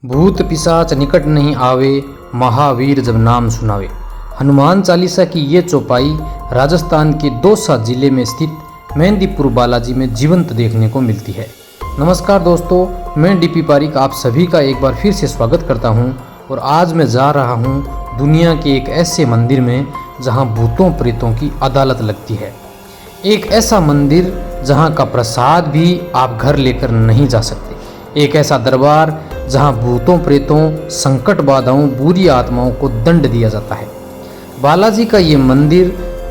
भूत पिशाच निकट नहीं आवे, महावीर जब नाम सुनावे। हनुमान चालीसा की ये चौपाई राजस्थान के दौसा जिले में स्थित मेहंदीपुर बालाजी में जीवंत देखने को मिलती है। नमस्कार दोस्तों, मैं डीपी पारिक आप सभी का एक बार फिर से स्वागत करता हूं और आज मैं जा रहा हूं दुनिया के एक ऐसे मंदिर में जहां भूतों प्रेतों की अदालत लगती है। एक ऐसा मंदिर जहां का प्रसाद भी आप घर लेकर नहीं जा सकते। एक ऐसा दरबार जहां भूतों प्रेतों, संकट बाधाओं, बुरी आत्माओं को दंड दिया जाता है। बालाजी का ये मंदिर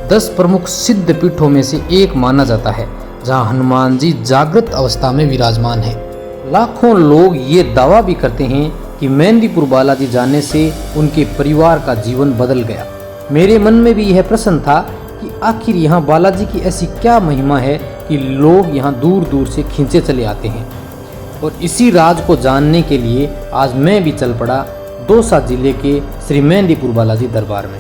10 प्रमुख सिद्ध पीठों में से एक माना जाता है, जहां हनुमान जी जागृत अवस्था में विराजमान है। लाखों लोग ये दावा भी करते हैं कि मेहंदीपुर बालाजी जाने से उनके परिवार का जीवन बदल गया। मेरे मन में भी यह प्रश्न था कि आखिर यहाँ बालाजी की ऐसी क्या महिमा है कि लोग यहाँ दूर दूर से खींचे चले आते हैं। और इसी राज को जानने के लिए आज मैं भी चल पड़ा दौसा जिले के श्री मेहंदीपुर बालाजी दरबार में।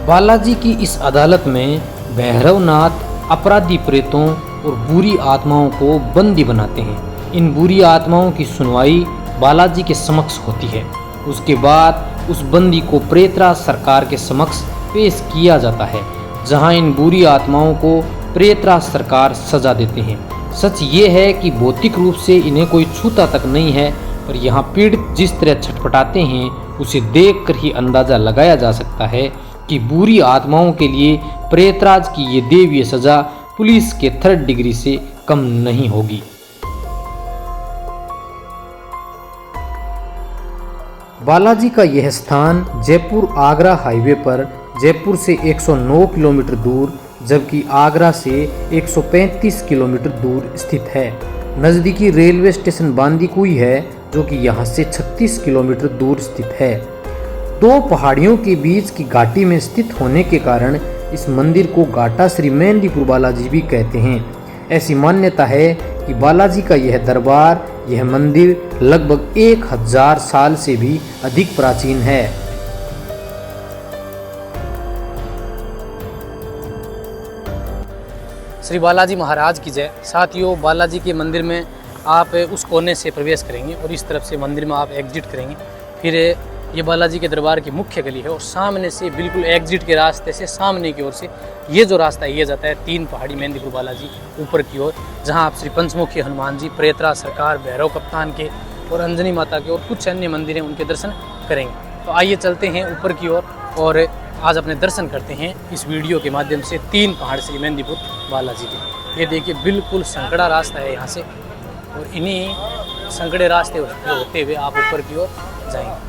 बालाजी की इस अदालत में भैरवनाथ अपराधी प्रेतों और बुरी आत्माओं को बंदी बनाते हैं। इन बुरी आत्माओं की सुनवाई बालाजी के समक्ष होती है। उसके बाद उस बंदी को प्रेतराज सरकार के समक्ष पेश किया जाता है, जहां इन बुरी आत्माओं को प्रेतराज सरकार सजा देते हैं। सच ये है कि भौतिक रूप से इन्हें कोई छूता तक नहीं है, पर यहाँ पीड़ित जिस तरह छटपटाते हैं उसे देखकर ही अंदाजा लगाया जा सकता है कि बुरी आत्माओं के लिए प्रेतराज की ये दैवीय सजा पुलिस के 3rd डिग्री से कम नहीं होगी। बालाजी का यह स्थान जयपुर आगरा हाईवे पर जयपुर से 109 किलोमीटर दूर जबकि आगरा से 135 किलोमीटर दूर स्थित है। नज़दीकी रेलवे स्टेशन बांदीकुई है, जो कि यहाँ से 36 किलोमीटर दूर स्थित है। 2 पहाड़ियों के बीच की घाटी में स्थित होने के कारण इस मंदिर को घाटा श्री मेहंदीपुर बालाजी भी कहते हैं। ऐसी मान्यता है कि बालाजी का यह दरबार, यह मंदिर लगभग 1000 साल से भी अधिक प्राचीन है। श्री बालाजी महाराज की जय। साथियों, बालाजी के मंदिर में आप उस कोने से प्रवेश करेंगे और इस तरफ से मंदिर में आप एग्जिट करेंगे। फिर ये बालाजी के दरबार की मुख्य गली है और सामने से बिल्कुल एग्जिट के रास्ते से सामने की ओर से ये जो रास्ता ये जाता है 3 पहाड़ी मेहंदीपुर बालाजी ऊपर की ओर, जहाँ आप श्री पंचमुखी हनुमान जी, प्रेतराज सरकार, भैरव कप्तान के और अंजनी माता के और कुछ अन्य मंदिर हैं उनके दर्शन करेंगे। तो आइए चलते हैं ऊपर की ओर और आज अपने दर्शन करते हैं इस वीडियो के माध्यम से 3 पहाड़ श्री मेहंदीपुर बालाजी के। ये देखिए बिल्कुल संकड़ा रास्ता है यहाँ से और इन्हीं संकड़े रास्ते होते हुए आप ऊपर की ओर जाएंगे।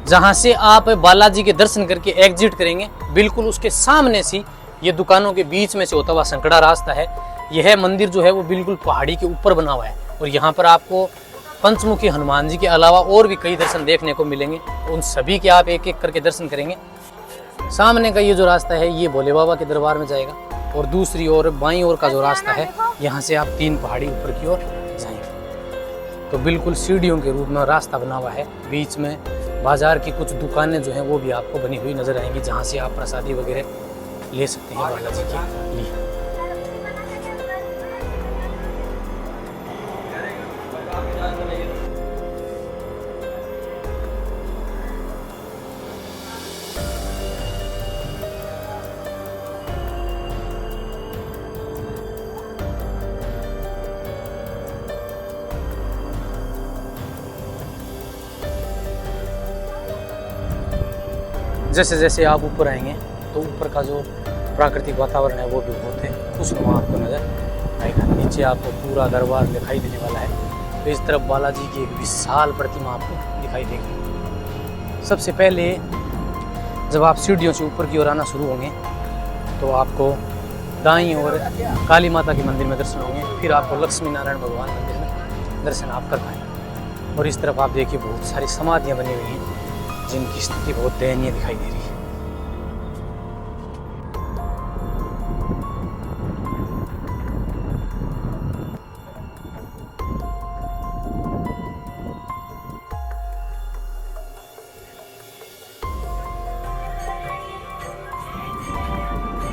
जहाँ से आप बालाजी के दर्शन करके एग्जिट करेंगे, बिल्कुल उसके सामने से ये दुकानों के बीच में से होता हुआ संकड़ा रास्ता है। यह मंदिर जो है वो बिल्कुल पहाड़ी के ऊपर बना हुआ है और यहाँ पर आपको पंचमुखी हनुमान जी के अलावा और भी कई दर्शन देखने को मिलेंगे। उन सभी के आप एक एक करके दर्शन करेंगे। सामने का ये जो रास्ता है ये भोले बाबा के दरबार में जाएगा और दूसरी ओर बाईं ओर का जो रास्ता है यहाँ से आप 3 पहाड़ी ऊपर की ओर जाएंगे। तो बिल्कुल सीढ़ियों के रूप में रास्ता बना हुआ है। बीच में बाजार की कुछ दुकानें जो हैं वो भी आपको बनी हुई नजर आएंगी, जहाँ से आप प्रसादी वगैरह ले सकते हैं बालाजी के लिए। जैसे जैसे आप ऊपर आएंगे तो ऊपर का जो प्राकृतिक वातावरण है वो भी बहुत है खुशनुमा आपको नजर आएगा। नीचे आपको पूरा दरबार दिखाई देने वाला है। तो इस तरफ बालाजी की एक विशाल प्रतिमा आपको दिखाई देगी। सबसे पहले जब आप सीढ़ियों से ऊपर की ओर आना शुरू होंगे तो आपको दाईं ओर काली माता के मंदिर में दर्शन होंगे। फिर आपको लक्ष्मी नारायण भगवान मंदिर में दर्शन आप कर पाएंगे। और इस तरफ आप देखिए बहुत सारी समाधियाँ बनी हुई हैं जिनकी स्थिति बहुत दयनीय दिखाई दे रही है।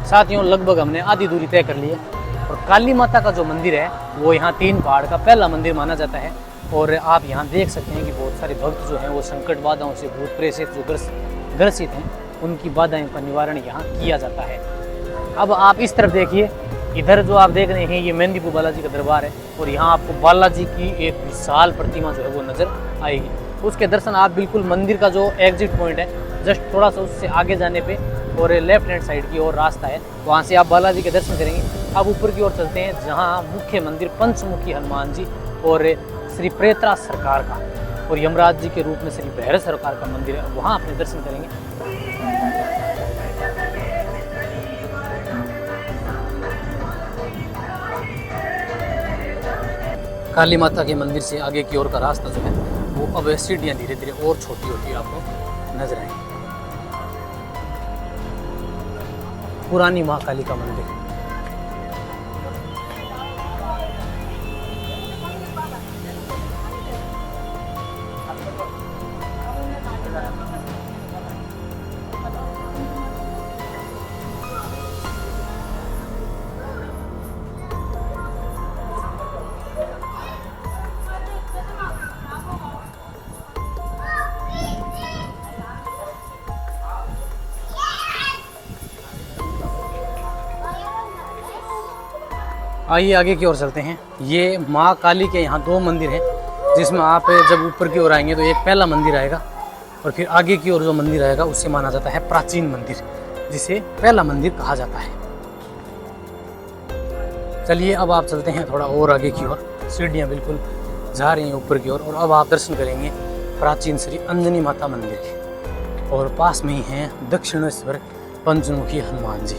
साथियों, लगभग हमने आधी दूरी तय कर ली है और काली माता का जो मंदिर है वो यहाँ 3 पहाड़ का पहला मंदिर माना जाता है। और आप यहाँ देख सकते हैं कि बहुत सारे भक्त जो हैं वो संकट बाधाओं से, भूत प्रेत से जो ग्रसित हैं, उनकी बाधाओं का निवारण यहाँ किया जाता है। अब आप इस तरफ देखिए, इधर जो आप देख रहे हैं ये मेहंदीपुर बालाजी का दरबार है और यहाँ आपको बालाजी की एक विशाल प्रतिमा जो है वो नज़र आएगी। उसके दर्शन आप बिल्कुल मंदिर का जो एग्जिट पॉइंट है जस्ट थोड़ा सा उससे आगे जाने पे और लेफ्ट हैंड साइड की ओर रास्ता है, वहाँ से आप बालाजी के दर्शन करेंगे। अब ऊपर की ओर चलते हैं जहाँ मुख्य मंदिर पंचमुखी हनुमान जी और श्री प्रेतरा सरकार का और यमराज जी के रूप में श्री भैरव सरकार का मंदिर है, वहाँ अपने दर्शन करेंगे। काली माता के मंदिर से आगे की ओर का रास्ता जो है वो अब सीढ़ियाँ धीरे धीरे और छोटी होती आपको नजर आएंगी। पुरानी माँ काली का मंदिर। आइए आगे की ओर चलते हैं। ये माँ काली के यहाँ 2 मंदिर हैं, जिसमें आप जब ऊपर की ओर आएंगे तो एक पहला मंदिर आएगा और फिर आगे की ओर जो मंदिर आएगा उससे माना जाता है प्राचीन मंदिर, जिसे पहला मंदिर कहा जाता है। चलिए अब आप चलते हैं थोड़ा और आगे की ओर। सीढ़ियाँ बिल्कुल जा रही हैं ऊपर की ओर और अब आप दर्शन करेंगे प्राचीन श्री अंजनी माता मंदिर के और पास में ही हैं दक्षिणेश्वर पंचमुखी हनुमान जी।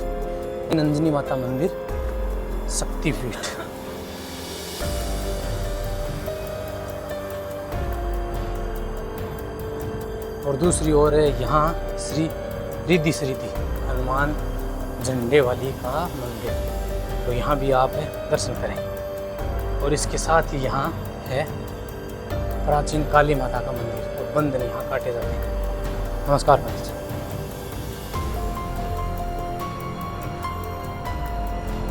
अंजनी माता मंदिर शक्तिपीठ। और दूसरी ओर है यहाँ श्री रिद्धि सिद्धि हनुमान झंडे वाली का मंदिर, तो यहाँ भी आप दर्शन करें। और इसके साथ ही यहाँ है प्राचीन काली माता का मंदिर और बंधन यहाँ काटे जाते हैं। नमस्कार भाई जी।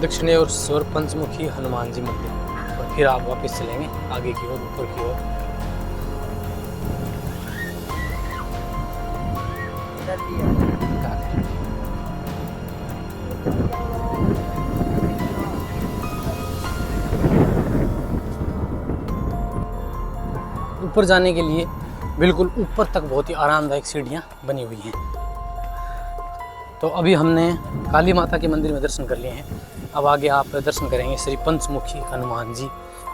दक्षिणेश्वर पंचमुखी हनुमान जी मंदिर और फिर आप वापस चलेंगे आगे की ओर, ऊपर की ओर। ऊपर जाने के लिए बिल्कुल ऊपर तक बहुत ही आरामदायक सीढ़ियाँ बनी हुई हैं। तो अभी हमने काली माता के मंदिर में दर्शन कर लिए हैं, अब आगे आप दर्शन करेंगे श्री पंचमुखी हनुमान जी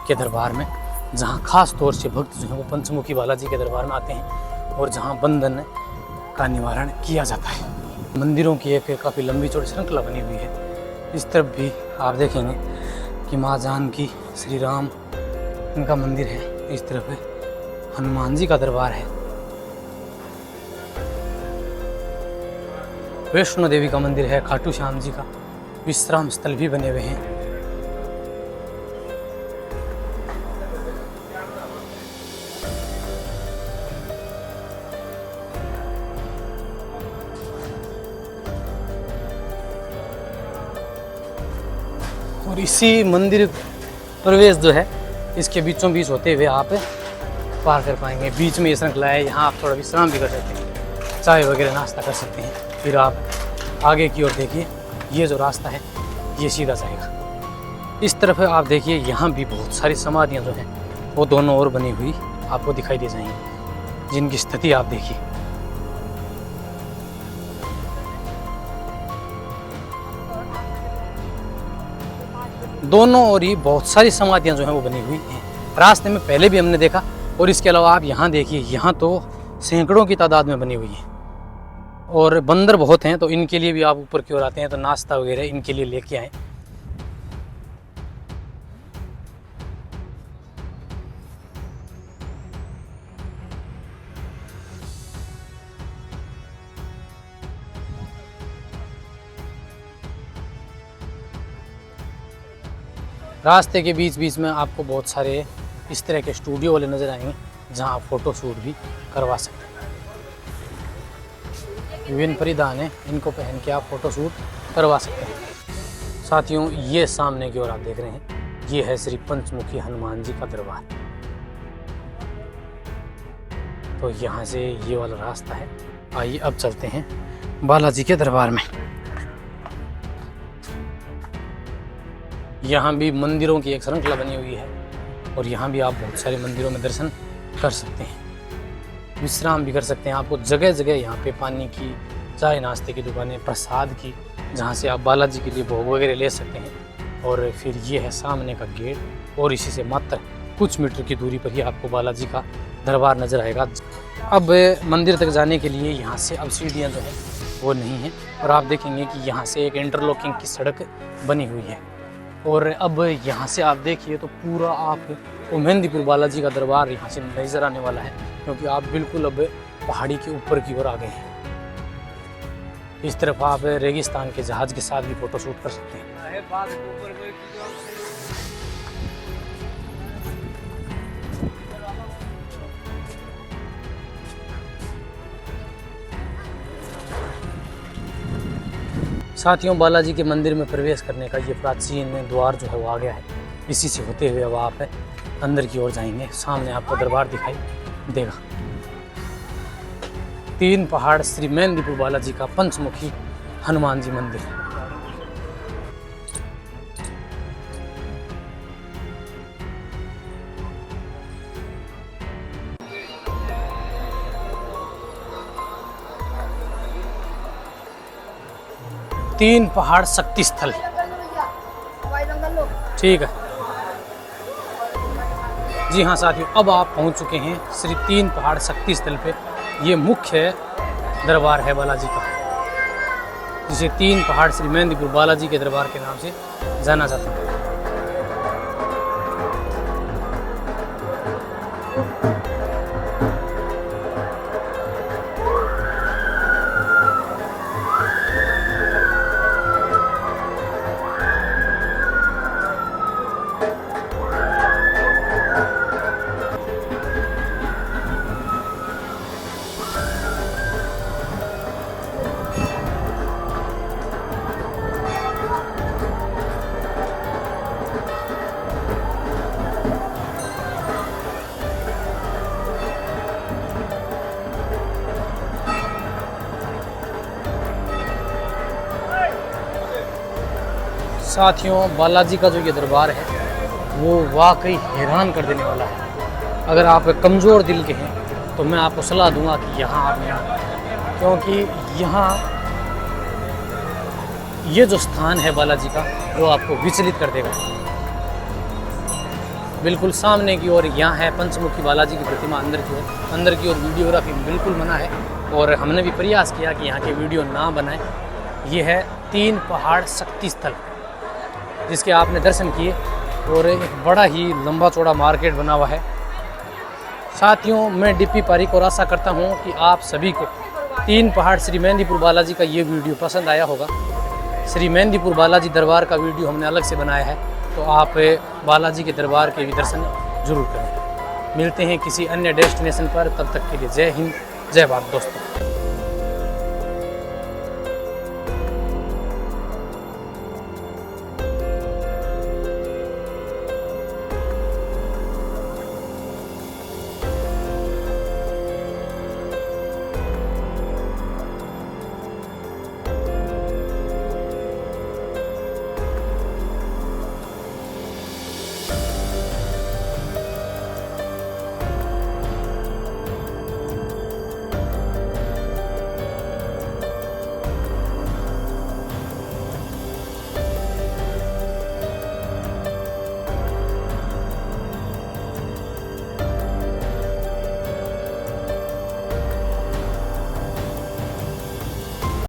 के दरबार में, जहाँ खास तौर से भक्त जो हैं वो पंचमुखी बालाजी के दरबार में आते हैं और जहाँ बंधन का निवारण किया जाता है। मंदिरों की एक काफ़ी लंबी चौड़ी श्रृंखला बनी हुई है। इस तरफ भी आप देखेंगे कि माँ जानकी, श्री राम इनका मंदिर है, इस तरफ हनुमान जी का दरबार है। वैष्णो देवी का मंदिर है, खाटू श्याम जी का विश्राम स्थल भी बने हुए हैं। और इसी मंदिर प्रवेश जो है इसके बीचों बीच होते हुए आप पार कर पाएंगे। बीच में ये श्रृंखला है, यहाँ आप थोड़ा विश्राम भी कर सकते हैं, चाय वगैरह नाश्ता कर सकते हैं। फिर आप आगे की ओर देखिए, ये जो रास्ता है ये सीधा जाएगा। इस तरफ आप देखिए, यहाँ भी बहुत सारी समाधियाँ जो हैं वो दोनों ओर बनी हुई आपको दिखाई दे जाएंगी, जिनकी स्थिति आप देखिए। दोनों ओर ही बहुत सारी समाधियाँ जो हैं वो बनी हुई हैं। रास्ते में पहले भी हमने देखा, और इसके अलावा आप यहाँ देखिए, यहाँ तो सैकड़ों की तादाद में बनी हुई है और बंदर बहुत हैं, तो इनके लिए भी आप ऊपर की ओर आते हैं तो नाश्ता वगैरह इनके लिए लेके आएँ। रास्ते के बीच बीच में आपको बहुत सारे इस तरह के स्टूडियो वाले नज़र आएंगे, जहां आप फ़ोटो शूट भी करवा सकते हैं। विभिन्न परिधान हैं, इनको पहन के आप फ़ोटो शूट करवा सकते हैं। साथियों, ये सामने की ओर आप देख रहे हैं, ये है श्री पंचमुखी हनुमान जी का दरबार। तो यहाँ से ये वाला रास्ता है। आइए अब चलते हैं बालाजी के दरबार में। यहाँ भी मंदिरों की एक श्रृंखला बनी हुई है और यहाँ भी आप बहुत सारे मंदिरों में दर्शन कर सकते हैं, विश्राम भी कर सकते हैं। आपको जगह जगह यहाँ पे पानी की, चाय नाश्ते की दुकानें, प्रसाद की, जहाँ से आप बालाजी के लिए भोग वगैरह ले सकते हैं। और फिर ये है सामने का गेट और इसी से मात्र कुछ मीटर की दूरी पर ही आपको बालाजी का दरबार नज़र आएगा। अब मंदिर तक जाने के लिए यहाँ से अब सीढ़ियाँ जो है वो नहीं है और आप देखेंगे कि यहाँ से एक इंटरलॉकिंग की सड़क बनी हुई है। और अब यहाँ से आप देखिए तो पूरा आपको मेहंदीपुर बालाजी का दरबार यहाँ से नज़र आने वाला है, क्योंकि आप बिल्कुल अब पहाड़ी के ऊपर की ओर आ गए हैं। इस तरफ आप रेगिस्तान के जहाज के साथ भी फोटो शूट कर सकते हैं। साथियों, बालाजी के मंदिर में प्रवेश करने का ये प्राचीन द्वार जो है वो आ गया है। इसी से होते हुए अब आप अंदर की ओर जाएंगे, सामने आपको दरबार दिखाई देगा। 3 पहाड़ श्री मेहंदीपुर बालाजी का पंचमुखी हनुमान जी मंदिर। तीन पहाड़ शक्ति स्थल, ठीक है जी हाँ साथियों, अब आप पहुंच चुके हैं श्री 3 पहाड़ शक्ति स्थल पे। ये मुख्य दरबार है बालाजी का, जिसे 3 पहाड़ श्री मेहंदीपुर बालाजी के दरबार के नाम से जाना जाता है। साथियों, बालाजी का जो ये दरबार है वो वाकई हैरान कर देने वाला है। अगर आप कमज़ोर दिल के हैं तो मैं आपको सलाह दूंगा कि यहाँ आप आएं, क्योंकि यहाँ ये जो स्थान है बालाजी का वो आपको विचलित कर देगा। बिल्कुल सामने की ओर यहाँ है पंचमुखी बालाजी की प्रतिमा। अंदर की ओर वीडियोग्राफी बिल्कुल मना है और हमने भी प्रयास किया कि यहाँ के वीडियो ना बनाएं। ये है 3 पहाड़ शक्ति स्थल, जिसके आपने दर्शन किए और एक बड़ा ही लंबा चौड़ा मार्केट बना हुआ है। साथियों, मैं डीपी पारिक और आशा करता हूँ कि आप सभी को 3 पहाड़ श्री मेहंदीपुर बालाजी का ये वीडियो पसंद आया होगा। श्री मेहंदीपुर बालाजी दरबार का वीडियो हमने अलग से बनाया है, तो आप बालाजी के दरबार के भी दर्शन जरूर करें। मिलते हैं किसी अन्य डेस्टिनेशन पर, तब तक के लिए जय हिंद, जय भारत दोस्तों।